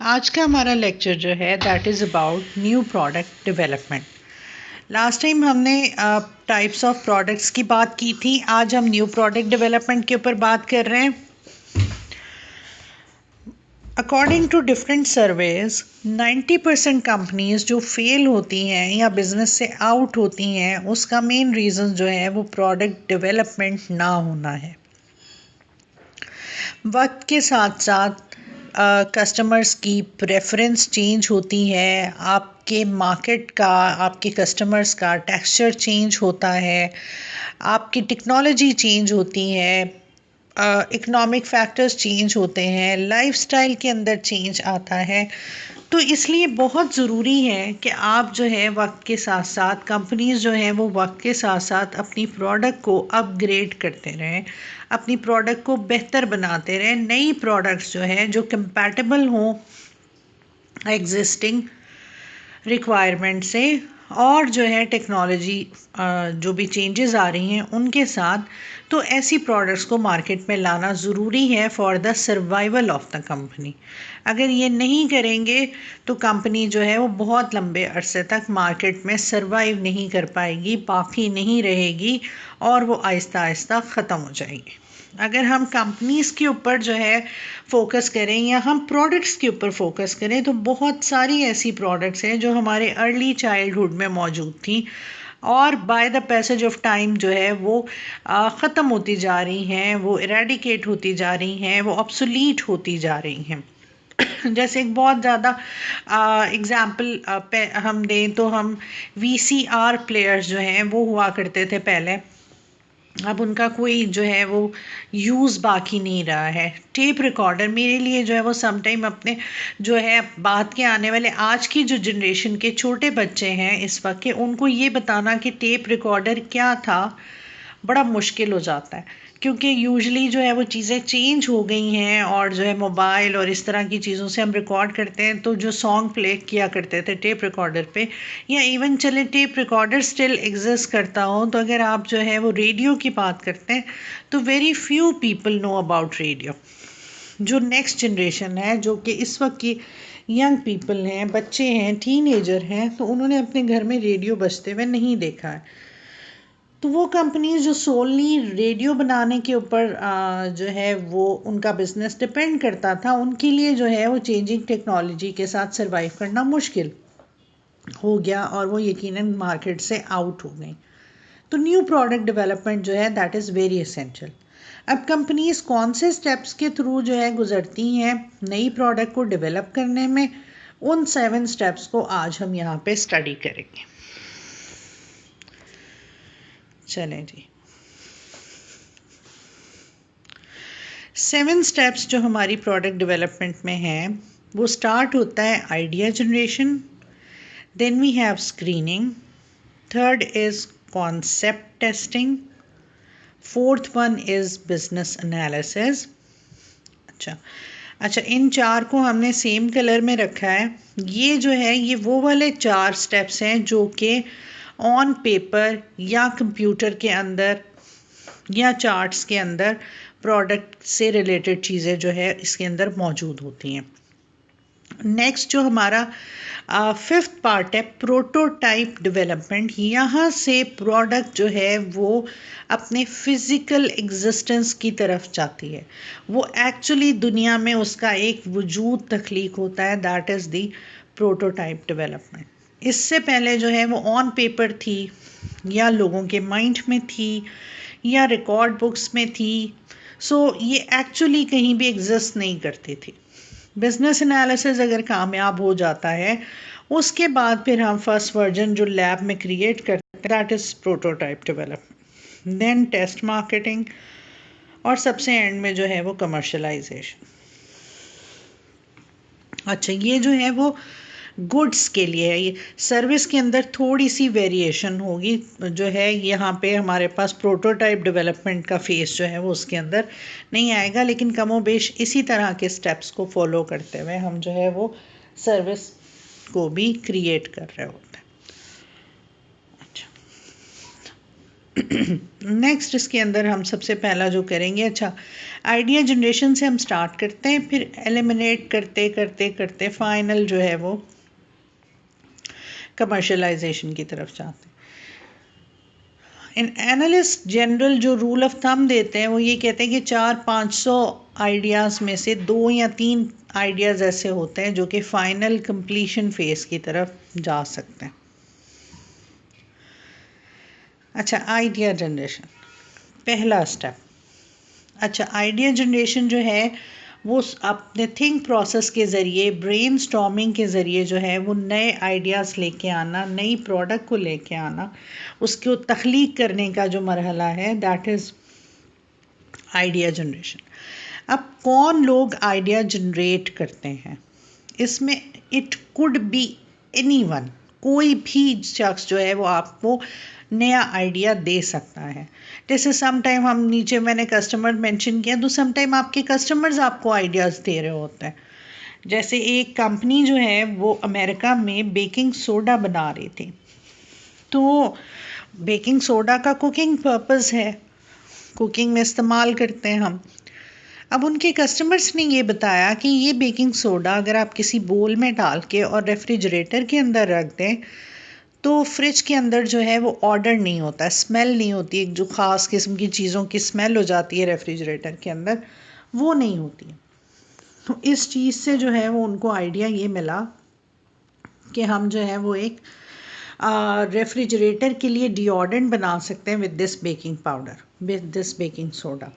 आज का हमारा लेक्चर जो है that is about new product development. Last time हमने टाइप्स ऑफ प्रोडक्ट्स की बात की थी। आज हम न्यू प्रोडक्ट डेवलपमेंट के ऊपर बात कर रहे हैं। According to different surveys 90% companies जो फेल होती हैं या बिजनेस से आउट होती हैं उसका मेन रीज़न जो है वो प्रोडक्ट डेवलपमेंट ना होना है। वक्त के साथ साथ कस्टमर्स की प्रेफरेंस चेंज होती है, आपके मार्केट का, आपके कस्टमर्स का टेक्सचर चेंज होता है, आपकी टेक्नोलॉजी चेंज होती है, इकोनॉमिक फैक्टर्स चेंज होते हैं, लाइफस्टाइल के अंदर चेंज आता है। तो इसलिए बहुत ज़रूरी है कि आप जो है वक्त के साथ साथ कंपनीज जो हैं वो वक्त के साथ साथ अपनी प्रोडक्ट को अपग्रेड करते रहें, अपनी प्रोडक्ट को बेहतर बनाते रहें, नई प्रोडक्ट्स जो है जो कंपैटिबल हों एग्जिस्टिंग रिक्वायरमेंट से और जो है टेक्नोलॉजी जो भी चेंजेस आ रही हैं उनके साथ। तो ऐसी प्रोडक्ट्स को मार्केट में लाना ज़रूरी है for the survival of the company. अगर ये नहीं करेंगे तो कंपनी जो है वो बहुत लंबे अरसे तक मार्केट में सर्वाइव नहीं कर पाएगी, बाकी नहीं रहेगी और वो आहिस्ता आहिस्ता ख़त्म हो जाएगी। अगर हम कंपनीज़ के ऊपर जो है फोकस करें या हम प्रोडक्ट्स के ऊपर फोकस करें तो बहुत सारी ऐसी प्रोडक्ट्स हैं जो हमारे अर्ली चाइल्डहुड में मौजूद थी और by the passage of time जो है वो ख़त्म होती जा रही हैं, वो इरेडिकेट होती जा रही हैं, वो ऑब्सोलीट होती जा रही हैं। जैसे एक बहुत ज़्यादा एग्ज़ाम्पल हम दें तो हम वीसीआर प्लेयर्स जो हैं वो हुआ करते थे पहले, अब उनका कोई जो है वो यूज़ बाकी नहीं रहा है। टेप रिकॉर्डर मेरे लिए जो है वो समटाइम अपने जो है बात के आने वाले आज की जो जनरेशन के छोटे बच्चे हैं इस वक्त के, उनको ये बताना कि टेप रिकॉर्डर क्या था बड़ा मुश्किल हो जाता है, क्योंकि यूजुअली जो है वो चीज़ें चेंज हो गई हैं और जो है मोबाइल और इस तरह की चीज़ों से हम रिकॉर्ड करते हैं। तो जो सॉन्ग प्ले किया करते थे टेप रिकॉर्डर पे, या इवन चले टेप रिकॉर्डर स्टिल एग्जिस्ट करता हो, तो अगर आप जो है वो रेडियो की बात करते हैं तो very few people know about radio. जो नेक्स्ट जनरेशन है, जो कि इस वक्त की यंग पीपल हैं, बच्चे हैं, टीनेजर हैं, तो उन्होंने अपने घर में रेडियो बजते हुए नहीं देखा है। तो वो कंपनीज जो सोलली रेडियो बनाने के ऊपर जो है वो उनका बिजनेस डिपेंड करता था, उनके लिए जो है वो चेंजिंग टेक्नोलॉजी के साथ सरवाइव करना मुश्किल हो गया और वो यकीनन मार्केट से आउट हो गई। तो न्यू प्रोडक्ट डेवलपमेंट जो है दैट इज़ वेरी एसेंशियल। अब कंपनीज कौन से स्टेप्स के थ्रू जो है गुजरती हैं नई प्रोडक्ट को डेवलप करने में, उन 7 स्टेप्स को आज हम यहाँ पे स्टडी करेंगे। चलें जी। 7 स्टेप्स जो हमारी प्रोडक्ट डेवलपमेंट में हैं वो स्टार्ट होता है idea generation, then we have screening, third is concept testing, fourth one is business analysis. अच्छा, इन 4 को हमने सेम कलर में रखा है। ये जो है ये वो वाले 4 स्टेप्स हैं जो कि ऑन पेपर या कंप्यूटर के अंदर या चार्ट्स के अंदर प्रोडक्ट से रिलेटेड चीज़ें जो है इसके अंदर मौजूद होती हैं। नेक्स्ट जो हमारा 5th पार्ट है प्रोटोटाइप डेवलपमेंट। यहाँ से प्रोडक्ट जो है वो अपने फिज़िकल एग्जिस्टेंस की तरफ जाती है, वो एक्चुअली दुनिया में उसका एक वजूद तख्लीक होता है, that is the prototype development. इससे पहले जो है वो ऑन पेपर थी या लोगों के माइंड में थी या रिकॉर्ड बुक्स में थी, सो ये एक्चुअली कहीं भी एग्जिस्ट नहीं करती थी। बिजनेस एनालिसिस अगर कामयाब हो जाता है उसके बाद फिर हम फर्स्ट वर्जन जो लैब में क्रिएट करते हैं that is prototype development, then test marketing और सबसे एंड में जो है वो कमर्शलाइजेशन। अच्छा, ये जो है वो गुड्स के लिए है। ये सर्विस के अंदर थोड़ी सी वेरिएशन होगी जो है, यहाँ पे हमारे पास प्रोटोटाइप डेवलपमेंट का फेस जो है वो उसके अंदर नहीं आएगा, लेकिन कमोबेश इसी तरह के स्टेप्स को फॉलो करते हुए हम जो है वो सर्विस को भी क्रिएट कर रहे होते हैं। अच्छा, नेक्स्ट इसके अंदर हम सबसे पहला जो करेंगे, अच्छा आइडिया जनरेशन से हम स्टार्ट करते हैं, फिर एलिमिनेट करते करते करते फाइनल जो है वो कमर्शलाइजेशन की तरफ जाते हैं। इन एनालिस्ट जनरल जो रूल ऑफ थंब देते हैं वो ये कहते हैं कि 400-500 आइडियाज़ में से 2 या 3 आइडियाज़ ऐसे होते हैं जो कि फाइनल कंप्लीशन फेज़ की तरफ जा सकते हैं। अच्छा, आइडिया जनरेशन पहला स्टेप। अच्छा, आइडिया जनरेशन जो है वो अपने थिंक प्रोसेस के ज़रिए, ब्रेन स्टॉर्मिंग के ज़रिए जो है वो नए आइडियाज़ लेके आना, नई प्रोडक्ट को लेके आना, उसको तख्लीक करने का जो मरहला है, दैट इज़ आइडिया जनरेशन। अब कौन लोग आइडिया जनरेट करते हैं, इसमें इट कुड बी एनीवन, कोई भी शख्स जो है वो आपको नया आइडिया दे सकता है। जैसे सम टाइम हम नीचे मैंने कस्टमर मेंशन किया, तो सम टाइम आपके कस्टमर्स आपको आइडियाज़ दे रहे होते हैं। जैसे एक कंपनी जो है वो अमेरिका में बेकिंग सोडा बना रही थी, तो बेकिंग सोडा का कुकिंग पर्पस है, कुकिंग में इस्तेमाल करते हैं हम। अब उनके कस्टमर्स ने ये बताया कि ये बेकिंग सोडा अगर आप किसी बोल में डाल के और रेफ्रिजरेटर के अंदर रख दें तो फ्रिज के अंदर जो है वो ऑर्डर नहीं होता, स्मेल नहीं होती, एक जो ख़ास किस्म की चीज़ों की स्मेल हो जाती है रेफ्रिजरेटर के अंदर, वो नहीं होती है। तो इस चीज़ से जो है वो उनको आइडिया ये मिला कि हम जो है वो एक रेफ्रिजरेटर के लिए डिओडेंट बना सकते हैं with this baking powder, with this baking soda.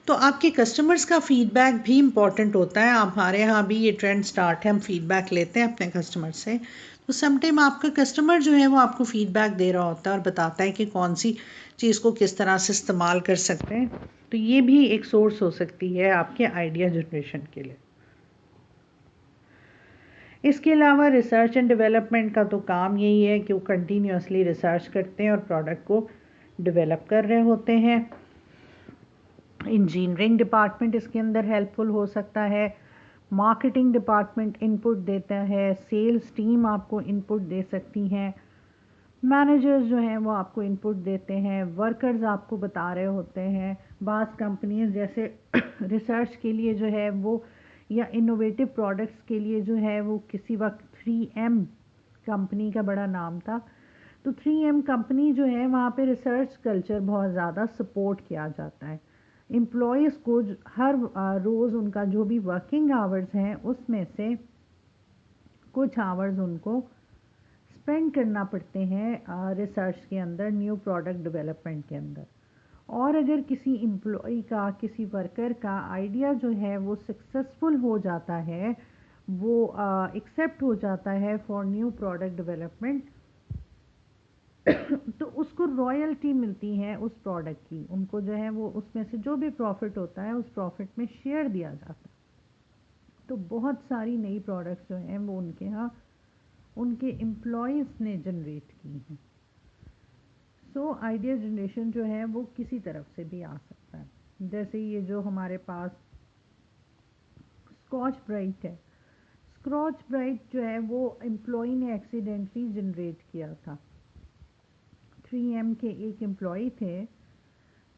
तो आपके कस्टमर्स का फीडबैक भी इम्पॉर्टेंट होता है। हमारे यहाँ भी ये ट्रेंड स्टार्ट है, हम फीडबैक लेते हैं अपने कस्टमर से। तो समटाइम आपका कस्टमर जो है वो आपको फीडबैक दे रहा होता है और बताता है कि कौन सी चीज़ को किस तरह से इस्तेमाल कर सकते हैं। तो ये भी एक सोर्स हो सकती है आपके आइडिया जनरेशन के लिए। इसके अलावा रिसर्च एंड डेवलपमेंट का तो काम यही है कि वो कंटिन्यूसली रिसर्च करते हैं और प्रोडक्ट को डेवलप कर रहे होते हैं। इंजीनियरिंग डिपार्टमेंट इसके अंदर हेल्पफुल हो सकता है, मार्केटिंग डिपार्टमेंट इनपुट देता है, सेल्स टीम आपको इनपुट दे सकती हैं, मैनेजर्स जो हैं वो आपको इनपुट देते हैं, वर्कर्स आपको बता रहे होते हैं। बाज़ कंपनीज जैसे रिसर्च के लिए जो है वो या इनोवेटिव प्रोडक्ट्स के लिए जो है वो किसी वक्त 3M कंपनी का बड़ा नाम था, तो 3M कंपनी जो है वहाँ पे रिसर्च कल्चर बहुत ज़्यादा सपोर्ट किया जाता है। एम्प्लॉयज़ को हर रोज़ उनका जो भी वर्किंग आवर्स हैं उसमें से कुछ आवर्स उनको स्पेंड करना पड़ते हैं रिसर्च के अंदर, न्यू प्रोडक्ट डेवलपमेंट के अंदर। और अगर किसी एम्प्लॉय का, किसी वर्कर का आइडिया जो है वो सक्सेसफुल हो जाता है, वो एक्सेप्ट हो जाता है फॉर न्यू प्रोडक्ट डेवलपमेंट, तो उसको रॉयल्टी मिलती है उस प्रोडक्ट की। उनको जो है वो उसमें से जो भी प्रॉफिट होता है उस प्रॉफिट में शेयर दिया जाता है। तो बहुत सारी नई प्रोडक्ट्स जो हैं वो उनके यहाँ उनके एम्प्लॉयज़ ने जनरेट की हैं। सो आइडिया जनरेशन जो है वो किसी तरफ से भी आ सकता है। जैसे ये जो हमारे पास स्कॉच ब्राइट है, स्कॉच ब्राइट जो है वो एम्प्लॉय ने एक्सीडेंटली जनरेट किया था। 3M के एक एम्प्लॉय थे,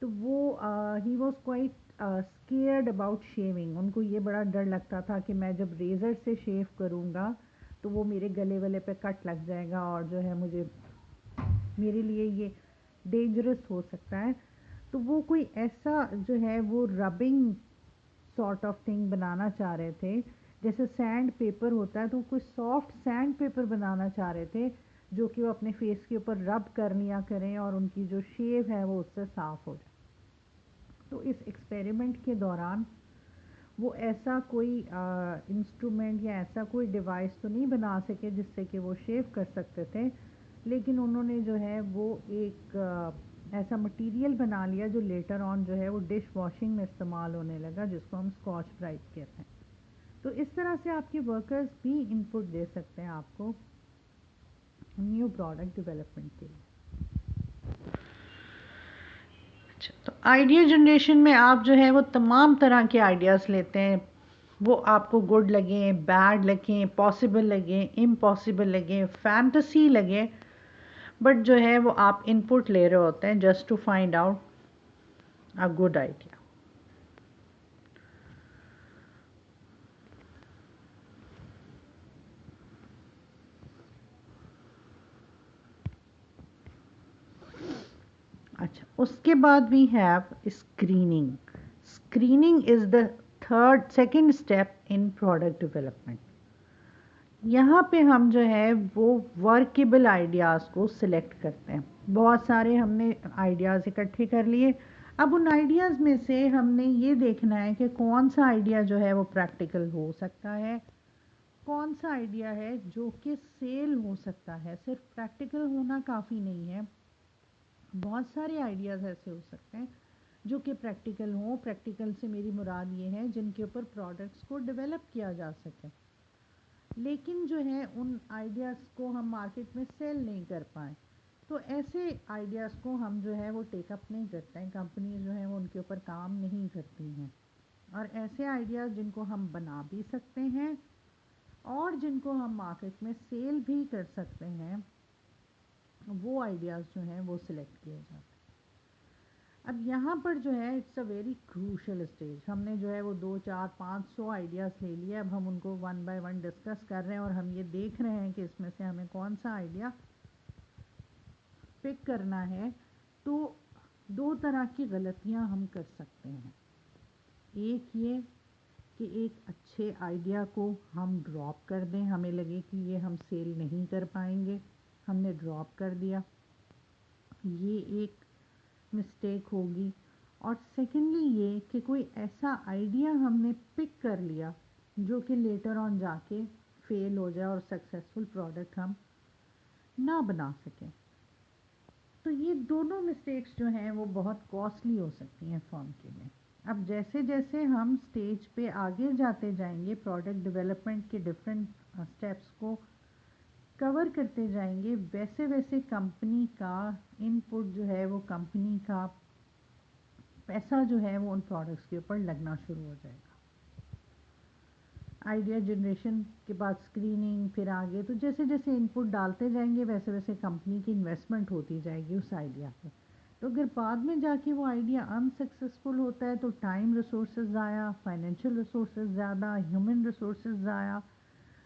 तो वो he was quite scared about shaving. उनको ये बड़ा डर लगता था कि मैं जब रेज़र से शेव करूँगा तो वो मेरे गले वले पे कट लग जाएगा और जो है मुझे, मेरे लिए ये डेंजरस हो सकता है। तो वो कोई ऐसा जो है वो रबिंग सॉर्ट ऑफ थिंग बनाना चाह रहे थे, जैसे सैंड पेपर होता है, तो कोई सॉफ्ट सैंड पेपर बनाना चाह रहे थे जो कि वो अपने फेस के ऊपर रब कर लिया करें और उनकी जो शेव है वो उससे साफ़ हो जाए। तो इस एक्सपेरिमेंट के दौरान वो ऐसा कोई इंस्ट्रूमेंट या ऐसा कोई डिवाइस तो नहीं बना सके जिससे कि वो शेव कर सकते थे, लेकिन उन्होंने जो है वो एक ऐसा मटेरियल बना लिया जो लेटर ऑन जो है वो डिश वॉशिंग में इस्तेमाल होने लगा, जिसको हम स्कॉच ब्राइट कहते हैं। तो इस तरह से आपके वर्कर्स भी इनपुट दे सकते हैं आपको न्यू प्रोडक्ट डेवलपमेंट के लिए। अच्छा, तो आइडिया जनरेशन में आप जो है वो तमाम तरह के आइडियाज़ लेते हैं, वो आपको गुड लगें, बैड लगें, पॉसिबल लगें, इम्पॉसिबल लगें, फैंटेसी लगे, बट जो है वो आप इनपुट ले रहे होते हैं just to find out a good idea. अच्छा, उसके बाद we have screening. Screening is the second step in product development. यहाँ पे हम जो है वो वर्केबल आइडियाज़ को सिलेक्ट करते हैं। बहुत सारे हमने आइडियाज़ इकट्ठे कर लिए। अब उन आइडियाज़ में से हमने ये देखना है कि कौन सा आइडिया जो है वो प्रैक्टिकल हो सकता है, कौन सा आइडिया है जो कि सेल हो सकता है। सिर्फ प्रैक्टिकल होना काफ़ी नहीं है, बहुत सारे आइडियाज़ ऐसे हो सकते हैं जो कि प्रैक्टिकल हों। प्रैक्टिकल से मेरी मुराद ये है जिनके ऊपर प्रोडक्ट्स को डेवलप किया जा सके, लेकिन जो है उन आइडियाज़ को हम मार्केट में सेल नहीं कर पाए। तो ऐसे आइडियाज़ को हम जो है वो टेकअप नहीं करते हैं, कंपनी जो है वो उनके ऊपर काम नहीं करती हैं। और ऐसे आइडियाज़ जिनको हम बना भी सकते हैं और जिनको हम मार्केट में सेल भी कर सकते हैं, वो आइडियाज़ जो हैं वो सिलेक्ट किए जाते हैं। अब यहाँ पर जो है it's a very crucial stage. हमने जो है वो 2 4 500 आइडियाज़ ले लिए। अब हम उनको वन बाय वन डिस्कस कर रहे हैं और हम ये देख रहे हैं कि इसमें से हमें कौन सा आइडिया पिक करना है। तो दो तरह की गलतियाँ हम कर सकते हैं। एक ये कि एक अच्छे आइडिया को हम ड्रॉप कर दें, हमें लगे कि ये हम सेल नहीं कर पाएंगे, हमने ड्रॉप कर दिया, ये एक मिस्टेक होगी। और सेकेंडली ये कि कोई ऐसा आइडिया हमने पिक कर लिया जो कि लेटर ऑन जाके फेल हो जाए और सक्सेसफुल प्रोडक्ट हम ना बना सकें। तो ये दोनों मिस्टेक्स जो हैं वो बहुत कॉस्टली हो सकती हैं फर्म के लिए। अब जैसे जैसे हम स्टेज पे आगे जाते जाएंगे, प्रोडक्ट डेवलपमेंट के डिफरेंट स्टेप्स को कवर करते जाएंगे, वैसे वैसे कंपनी का इनपुट जो है वो, कंपनी का पैसा जो है वो उन प्रोडक्ट्स के ऊपर लगना शुरू हो जाएगा। आइडिया जनरेशन के बाद स्क्रीनिंग, फिर आगे तो जैसे जैसे इनपुट डालते जाएंगे वैसे वैसे कंपनी की इन्वेस्टमेंट होती जाएगी उस आइडिया पे। तो अगर बाद में जाके वो आइडिया अनसक्सेसफुल होता है तो टाइम रिसोर्सेज ज़ाया, फाइनेंशियल रिसोर्सेज ज़्यादा, ह्यूमन रिसोर्सेज ज़ाया।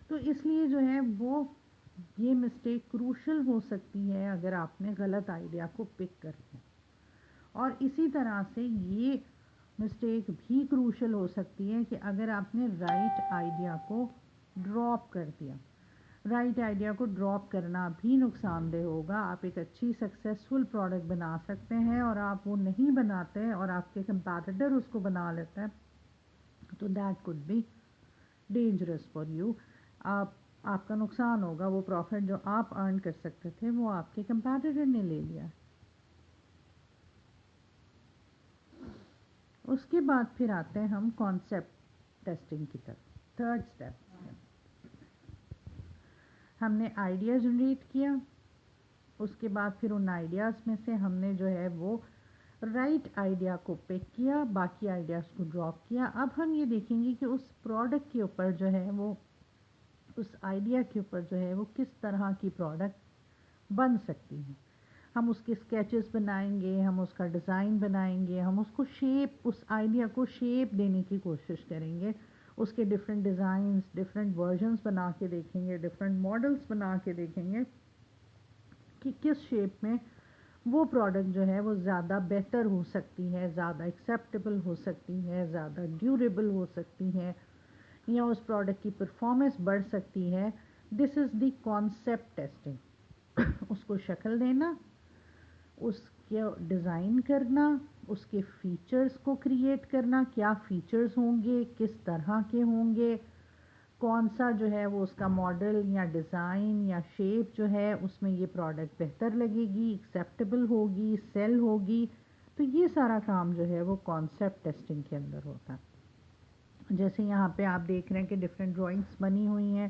तो इसलिए जो है वो ये मिस्टेक क्रूशल हो सकती है अगर आपने गलत आइडिया को पिक कर लिया। और इसी तरह से ये मिस्टेक भी क्रूशल हो सकती है कि अगर आपने राइट आइडिया को ड्रॉप कर दिया। राइट आइडिया को ड्रॉप करना भी नुकसानदेह होगा। आप एक अच्छी सक्सेसफुल प्रोडक्ट बना सकते हैं और आप वो नहीं बनाते और आपके कंपैटिटर उसको बना लेता है, तो that could be dangerous for you. आपका नुकसान होगा। वो प्रॉफिट जो आप अर्न कर सकते थे वो आपके कंपैटिटर ने ले लिया। उसके बाद फिर आते हैं हम कॉन्सेप्ट टेस्टिंग की तरफ। थर्ड स्टेप, हमने आइडिया जनरेट किया। उसके बाद फिर उन आइडियाज़ में से हमने जो है वो राइट आइडिया को पिक किया, बाकी आइडियाज़ को ड्रॉप किया। अब हम ये देखेंगे कि उस प्रोडक्ट के ऊपर जो है वो, उस आइडिया के ऊपर जो है वो किस तरह की प्रोडक्ट बन सकती है। हम उसके स्केचेस बनाएंगे, हम उसका डिज़ाइन बनाएंगे, हम उसको शेप, उस आइडिया को शेप देने की कोशिश करेंगे। उसके डिफरेंट डिज़ाइंस, डिफरेंट वर्जन्स बना के देखेंगे, डिफरेंट मॉडल्स बना के देखेंगे कि किस शेप में वो प्रोडक्ट जो है वो ज़्यादा बेहतर हो सकती है, ज़्यादा एक्सेप्टेबल हो सकती है, ज़्यादा ड्यूरेबल हो सकती है, या उस प्रोडक्ट की परफॉर्मेंस बढ़ सकती है। This is the concept testing. उसको शक्ल देना, उसके डिज़ाइन करना, उसके फीचर्स को क्रिएट करना, क्या फीचर्स होंगे, किस तरह के होंगे, कौन सा जो है वो उसका मॉडल या डिज़ाइन या शेप जो है उसमें ये प्रोडक्ट बेहतर लगेगी, एक्सेप्टेबल होगी, सेल होगी। तो ये सारा काम जो है वो कॉन्सेप्ट टेस्टिंग के अंदर होता है। जैसे यहाँ पे आप देख रहे हैं कि डिफरेंट ड्राइंग्स बनी हुई हैं,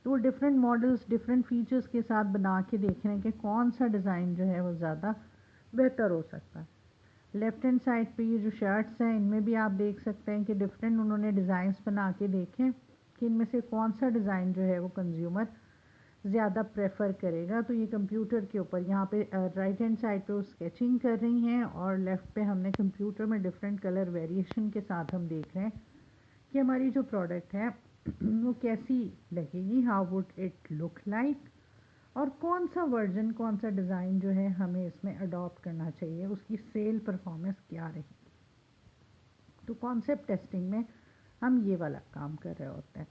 तो वो डिफरेंट मॉडल्स, डिफरेंट फीचर्स के साथ बना के देख रहे हैं कि कौन सा डिज़ाइन जो है वो ज़्यादा बेहतर हो सकता है। लेफ़्ट हैंड साइड पे ये जो शर्ट्स हैं इनमें भी आप देख सकते हैं कि डिफरेंट उन्होंने डिज़ाइंस बना के देखें कि इनमें से कौन सा डिज़ाइन जो है वो कंज्यूमर ज़्यादा प्रेफर करेगा। तो ये कंप्यूटर के ऊपर यहाँ पे राइट हैंड साइड पे वो स्केचिंग कर रही हैं और लेफ़्ट पे हमने कंप्यूटर में डिफरेंट कलर वेरिएशन के साथ हम देख रहे हैं कि हमारी जो प्रोडक्ट है वो कैसी लगेगी, how would it look like, और कौन सा वर्जन, कौन सा डिज़ाइन जो है हमें इसमें अडॉप्ट करना चाहिए, उसकी सेल परफॉर्मेंस क्या रही। तो कॉन्सेप्ट टेस्टिंग में हम ये वाला काम कर रहे होते हैं।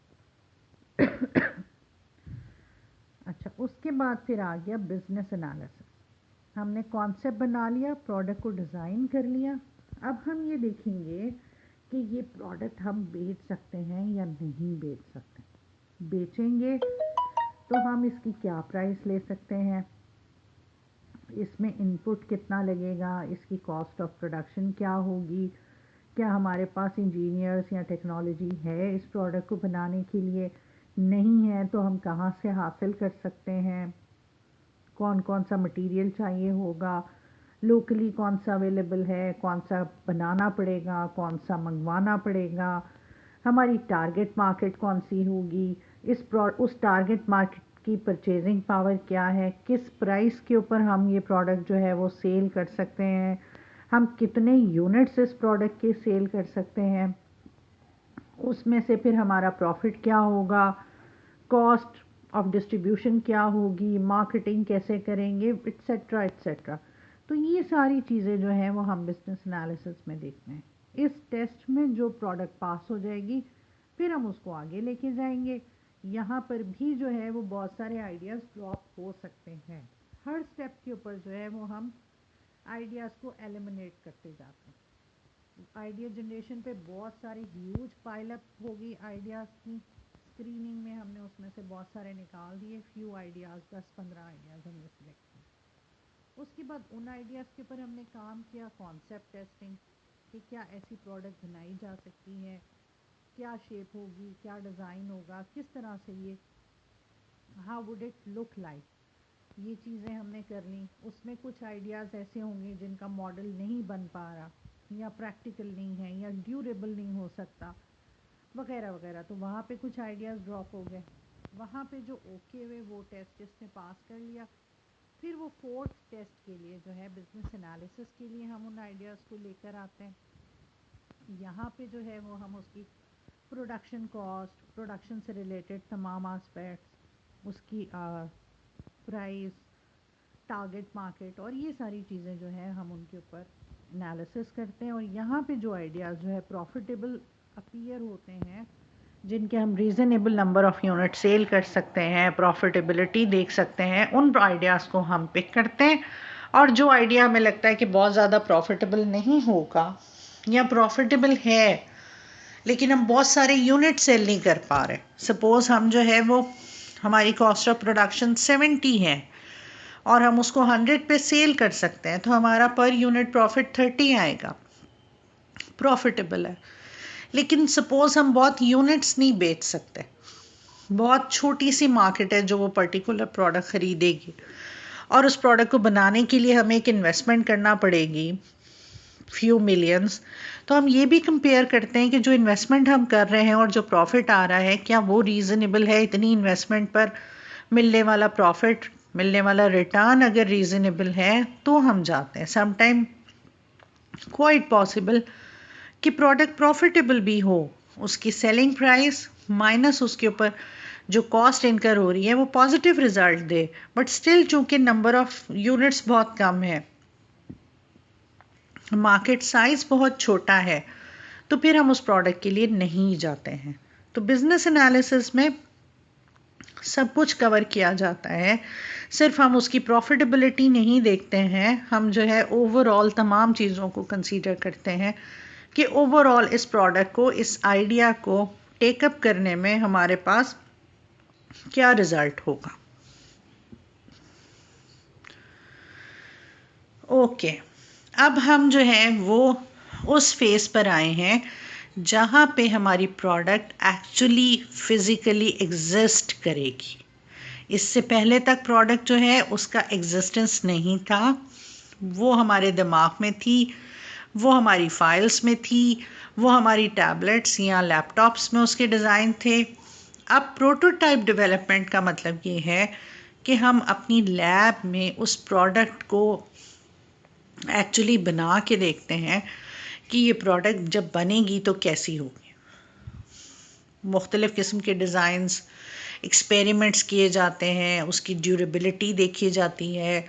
अच्छा, उसके बाद फिर आ गया बिजनेस एनालिसिस। हमने कॉन्सेप्ट बना लिया, प्रोडक्ट को डिज़ाइन कर लिया। अब हम ये देखेंगे कि ये प्रोडक्ट हम बेच सकते हैं या नहीं बेच सकते। बेचेंगे तो हम इसकी क्या प्राइस ले सकते हैं, इसमें इनपुट कितना लगेगा, इसकी कॉस्ट ऑफ प्रोडक्शन क्या होगी, क्या हमारे पास इंजीनियर्स या टेक्नोलॉजी है इस प्रोडक्ट को बनाने के लिए, नहीं है तो हम कहाँ से हासिल कर सकते हैं, कौन कौन सा मटेरियल चाहिए होगा, लोकली कौन सा अवेलेबल है, कौन सा बनाना पड़ेगा, कौन सा मंगवाना पड़ेगा, हमारी टारगेट मार्केट कौन सी होगी, उस टारगेट मार्केट की परचेजिंग पावर क्या है, किस प्राइस के ऊपर हम ये प्रोडक्ट जो है वो सेल कर सकते हैं, हम कितने यूनिट्स इस प्रोडक्ट के सेल कर सकते हैं, उसमें से फिर हमारा प्रॉफिट क्या होगा, कॉस्ट ऑफ डिस्ट्रीब्यूशन क्या होगी, मार्केटिंग कैसे करेंगे, एट्सेट्रा एट्सेट्रा। तो ये सारी चीज़ें जो हैं वो हम बिजनेस एनालिसिस में देखते हैं। इस टेस्ट में जो प्रोडक्ट पास हो जाएगी फिर हम उसको आगे लेके जाएंगे। यहाँ पर भी जो है वो बहुत सारे आइडियाज़ ड्रॉप हो सकते हैं। हर स्टेप के ऊपर जो है वो हम आइडियाज़ को एलिमिनेट करते जाते हैं। आइडिया जनरेशन पे बहुत सारी ह्यूज पाइलअप होगी आइडियाज़ की। स्क्रीनिंग में हमने उसमें से बहुत सारे निकाल दिए, फ्यू आइडियाज़, 10-15 आइडियाज़ हमने सिलेक्ट किए। उसके बाद उन आइडियाज़ के ऊपर हमने काम किया कॉन्सेप्ट टेस्टिंग, कि क्या ऐसी प्रोडक्ट बनाई जा सकती है, क्या शेप होगी, क्या डिज़ाइन होगा, किस तरह से ये, how would it look like, ये चीज़ें हमने कर ली। उसमें कुछ आइडियाज़ ऐसे होंगे जिनका मॉडल नहीं बन पा रहा, या प्रैक्टिकल नहीं है, या ड्यूरेबल नहीं हो सकता, वगैरह वगैरह। तो वहाँ पे कुछ आइडियाज़ ड्रॉप हो गए। वहाँ पे जो ओके हुए वो टेस्ट जिसने पास कर लिया, फिर वो फोर्थ टेस्ट के लिए जो है बिजनेस एनालिसिस के लिए हम उन आइडियाज़ को लेकर आते हैं। यहाँ पे जो है वो हम उसकी प्रोडक्शन कॉस्ट, प्रोडक्शन से रिलेटेड तमाम आस्पेक्ट्स, उसकी प्राइस, टारगेट मार्केट और ये सारी चीज़ें जो है हम उनके ऊपर एनालिसिस करते हैं। और यहाँ पे जो आइडियाज़ जो है प्रॉफिटेबल अपीयर होते हैं, जिनके हम reasonable number of unit sale कर सकते हैं, प्रॉफिटेबिलिटी देख सकते हैं, उन आइडियाज़ को हम पिक करते हैं। और जो आइडिया हमें लगता है कि बहुत ज़्यादा प्रॉफिटेबल नहीं होगा, या प्रॉफिटेबल है लेकिन हम बहुत सारे यूनिट सेल नहीं कर पा रहे, सपोज़ हम जो है वो हमारी कॉस्ट ऑफ प्रोडक्शन 70 है और हम उसको 100 पे सेल कर सकते हैं, तो हमारा पर यूनिट प्रॉफिट 30 आएगा, प्रॉफिटेबल है। लेकिन सपोज़ हम बहुत यूनिट्स नहीं बेच सकते, बहुत छोटी सी मार्केट है जो वो पर्टिकुलर प्रोडक्ट ख़रीदेगी, और उस प्रोडक्ट को बनाने के लिए हमें एक इन्वेस्टमेंट करना पड़ेगी, फ्यू मिलियंस। तो हम ये भी कंपेयर करते हैं कि जो इन्वेस्टमेंट हम कर रहे हैं और जो प्रॉफिट आ रहा है, क्या वो रीज़नेबल है, इतनी इन्वेस्टमेंट पर मिलने वाला प्रॉफिट, मिलने वाला रिटर्न अगर रीज़नेबल है तो हम जाते हैं। समटाइम क्वाइट पॉसिबल कि प्रोडक्ट प्रॉफिटेबल भी हो, उसकी सेलिंग प्राइस माइनस उसके ऊपर जो कॉस्ट इनकर हो रही है वो positive result they, but still चूंकि नंबर ऑफ यूनिट्स बहुत कम है, मार्केट साइज बहुत छोटा है, तो फिर हम उस प्रोडक्ट के लिए नहीं जाते हैं। तो बिजनेस एनालिसिस में सब कुछ कवर किया जाता है, सिर्फ हम उसकी प्रॉफिटेबिलिटी नहीं देखते हैं, हम जो है ओवरऑल तमाम चीज़ों को कंसीडर करते हैं कि ओवरऑल इस प्रोडक्ट को, इस आइडिया को टेकअप करने में हमारे पास क्या रिज़ल्ट होगा। ओके, अब हम जो है वो उस फेज़ पर आए हैं जहाँ पे हमारी प्रोडक्ट एक्चुअली फ़िज़िकली एग्जिस्ट करेगी। इससे पहले तक प्रोडक्ट जो है उसका एग्जिस्टेंस नहीं था, वो हमारे दिमाग में थी, वो हमारी फाइल्स में थी, वो हमारी टैबलेट्स या लैपटॉप्स में उसके डिज़ाइन थे, अब प्रोटोटाइप डेवलपमेंट का मतलब ये है कि हम अपनी लैब में उस प्रोडक्ट को एक्चुअली बना के देखते हैं कि ये प्रोडक्ट जब बनेगी तो कैसी होगी। मुख्तलिफ़ किस्म के डिज़ाइंस एक्सपेरिमेंट्स किए जाते हैं, उसकी ड्यूरेबिलिटी देखी जाती है।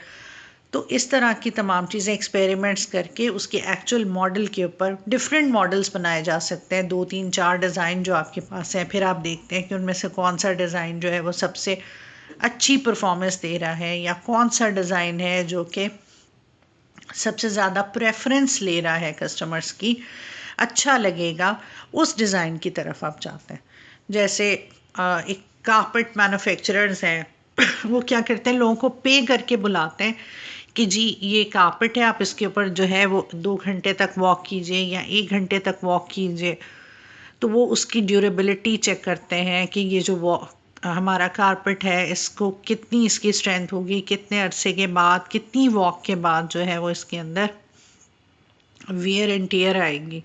तो इस तरह की तमाम चीज़ें एक्सपेरिमेंट्स करके उसके एक्चुअल मॉडल के ऊपर डिफरेंट मॉडल्स बनाए जा सकते हैं। 2 3 4 डिज़ाइन जो आपके पास हैं, फिर आप देखते हैं कि उनमें से कौन सा डिज़ाइन जो है वो सबसे अच्छी परफॉर्मेंस दे रहा है, या कौन सा डिज़ाइन है जो कि सबसे ज़्यादा प्रेफरेंस ले रहा है कस्टमर्स की, अच्छा लगेगा, उस डिज़ाइन की तरफ आप जाते हैं। जैसे एक कारपेट मैन्युफैक्चरर्स हैं वो क्या करते हैं, लोगों को पे करके बुलाते हैं कि जी ये कारपेट है, आप इसके ऊपर जो है वो 2 घंटे तक वॉक कीजिए या 1 घंटे तक वॉक कीजिए। तो वो उसकी ड्यूरेबिलिटी चेक करते हैं कि ये जो हमारा कारपेट है इसको कितनी इसकी स्ट्रेंथ होगी, कितने अरसे के बाद, कितनी वॉक के बाद जो है वो इसके अंदर वियर एंड टियर आएगी।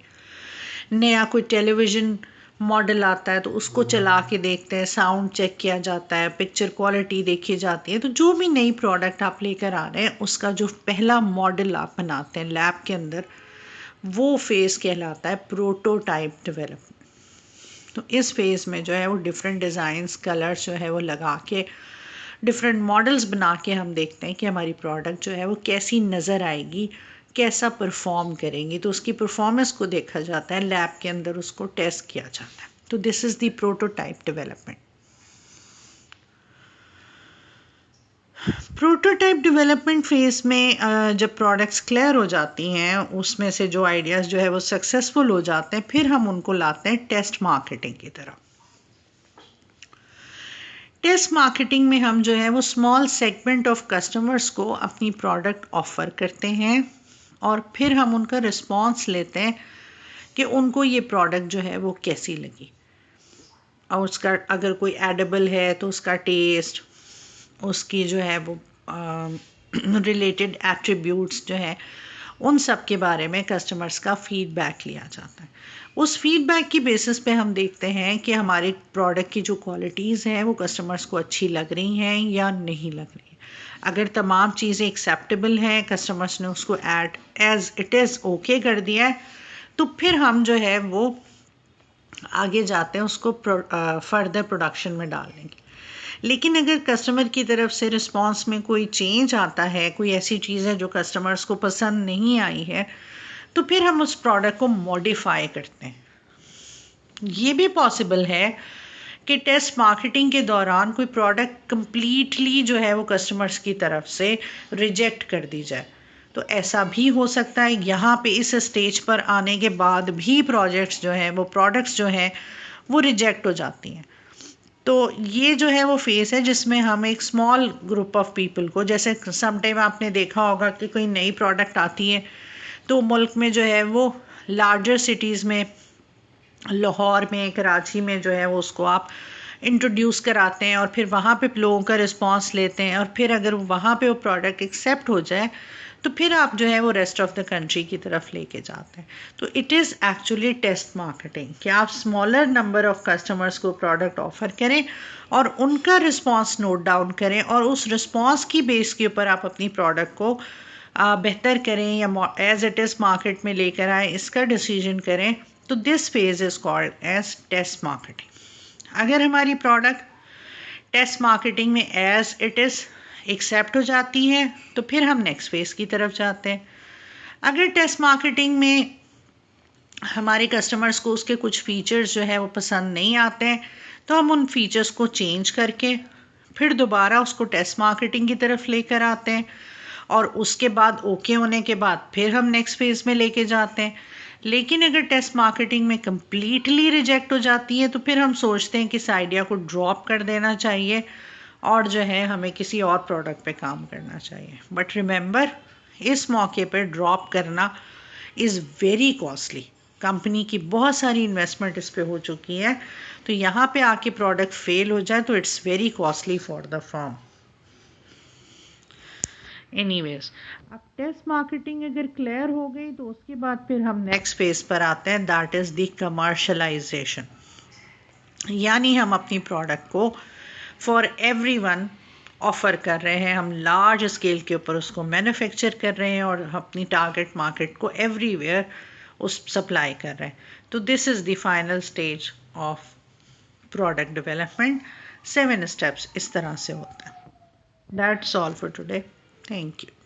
नया कोई टेलीविज़न मॉडल आता है तो उसको चला के देखते हैं, साउंड चेक किया जाता है, पिक्चर क्वालिटी देखी जाती है। तो जो भी नई प्रोडक्ट आप लेकर आ रहे हैं उसका जो पहला मॉडल आप बनाते हैं लैब के अंदर, वो फेज़ कहलाता है प्रोटोटाइप डेवलपमेंट। तो इस फेज़ में जो है वो डिफरेंट डिज़ाइंस कलर्स जो है वो लगा के डिफरेंट मॉडल्स बना के हम देखते हैं कि हमारी प्रोडक्ट जो है वो कैसी नज़र आएगी, कैसा परफॉर्म करेंगी। तो उसकी परफॉर्मेंस को देखा जाता है, लैब के अंदर उसको टेस्ट किया जाता है। तो this is the prototype development. Prototype development phase में जब प्रोडक्ट्स क्लियर हो जाती हैं, उसमें से जो आइडियाज़ जो है वो सक्सेसफुल हो जाते हैं, फिर हम उनको लाते हैं टेस्ट मार्केटिंग की तरफ। टेस्ट मार्केटिंग में हम जो है वो स्मॉल सेगमेंट ऑफ कस्टमर्स को अपनी प्रोडक्ट ऑफ़र करते हैं और फिर हम उनका रिस्पॉन्स लेते हैं कि उनको ये प्रोडक्ट जो है वो कैसी लगी, और उसका अगर कोई एडिबल है तो उसका टेस्ट, उसकी जो है वो रिलेटेड एट्रीब्यूट्स जो है उन सब के बारे में कस्टमर्स का फीडबैक लिया जाता है। उस फीडबैक की बेसिस पे हम देखते हैं कि हमारे प्रोडक्ट की जो क्वालिटीज़ हैं वो कस्टमर्स को अच्छी लग रही हैं या नहीं लग रही हैं। अगर तमाम चीज़ें एक्सेप्टेबल हैं, कस्टमर्स ने उसको एज इट इज़ ओके कर दिया है, तो फिर हम जो है वो आगे जाते हैं उसको फर्दर प्रोडक्शन में डालने के। लेकिन अगर कस्टमर की तरफ से रिस्पांस में कोई चेंज आता है, कोई ऐसी चीज़ है जो कस्टमर्स को पसंद नहीं आई है, तो फिर हम उस प्रोडक्ट को मॉडिफाई करते हैं। ये भी पॉसिबल है कि टेस्ट मार्केटिंग के दौरान कोई प्रोडक्ट कंप्लीटली जो है वो कस्टमर्स की तरफ से रिजेक्ट कर दी जाए। तो ऐसा भी हो सकता है। यहाँ पे इस स्टेज पर आने के बाद भी प्रोडक्ट्स जो हैं वो रिजेक्ट हो जाती हैं। तो ये जो है वो फेज़ है जिसमें हम एक स्मॉल ग्रुप ऑफ पीपल को, जैसे समटाइम आपने देखा होगा कि कोई नई प्रोडक्ट आती है तो मुल्क में जो है वो लार्जर सिटीज़ में, लाहौर में, कराची में जो है वो उसको आप इंट्रोड्यूस कराते हैं और फिर वहाँ पे लोगों का रिस्पांस लेते हैं, और फिर अगर वहाँ पे वो प्रोडक्ट एक्सेप्ट हो जाए तो फिर आप जो है वो रेस्ट ऑफ द कंट्री की तरफ लेके जाते हैं। तो it is actually test marketing कि आप स्मॉलर नंबर ऑफ कस्टमर्स को प्रोडक्ट ऑफ़र करें और उनका रिस्पांस नोट डाउन करें, और उस रिस्पांस की बेस के ऊपर आप अपनी प्रोडक्ट को बेहतर करें या एज इट इज़ मार्केट में लेकर आए, इसका डिसीजन करें। तो this phase is called as test marketing. अगर हमारी प्रोडक्ट टेस्ट मार्केटिंग में एज इट इज़ एक्सेप्ट हो जाती है तो फिर हम नेक्स्ट फेज़ की तरफ जाते हैं। अगर टेस्ट मार्केटिंग में हमारे कस्टमर्स को उसके कुछ फ़ीचर्स जो है वो पसंद नहीं आते हैं, तो हम उन फीचर्स को चेंज करके फिर दोबारा उसको टेस्ट मार्केटिंग की तरफ लेकर आते हैं, और उसके बाद ओके होने के बाद फिर हम नेक्स्ट फेज़ में लेके जाते हैं। लेकिन अगर टेस्ट मार्केटिंग में कम्प्लीटली रिजेक्ट हो जाती है तो फिर हम सोचते हैं कि इस आइडिया को ड्रॉप कर देना चाहिए और जो है हमें किसी और प्रोडक्ट पे काम करना चाहिए। बट रिमेंबर, इस मौके पर ड्रॉप करना इज़ वेरी कॉस्टली। कंपनी की बहुत सारी इन्वेस्टमेंट इस पे हो चुकी है, तो यहाँ पे आके प्रोडक्ट फेल हो जाए तो it's very costly for the firm. Anyways, अब टेस्ट मार्केटिंग अगर क्लियर हो गई तो उसके बाद फिर हम नेक्स्ट फेज पर आते हैं, दैट इज़ द कमर्शलाइजेशन। यानी हम अपनी प्रोडक्ट को फॉर एवरीवन ऑफ़र कर रहे हैं, हम लार्ज स्केल के ऊपर उसको मैन्युफैक्चर कर रहे हैं और अपनी टारगेट मार्केट को एवरीवेयर उस सप्लाई कर रहे हैं। तो this is the final stage of product development. 7 steps इस तरह से होता है। That's all for today. Thank you.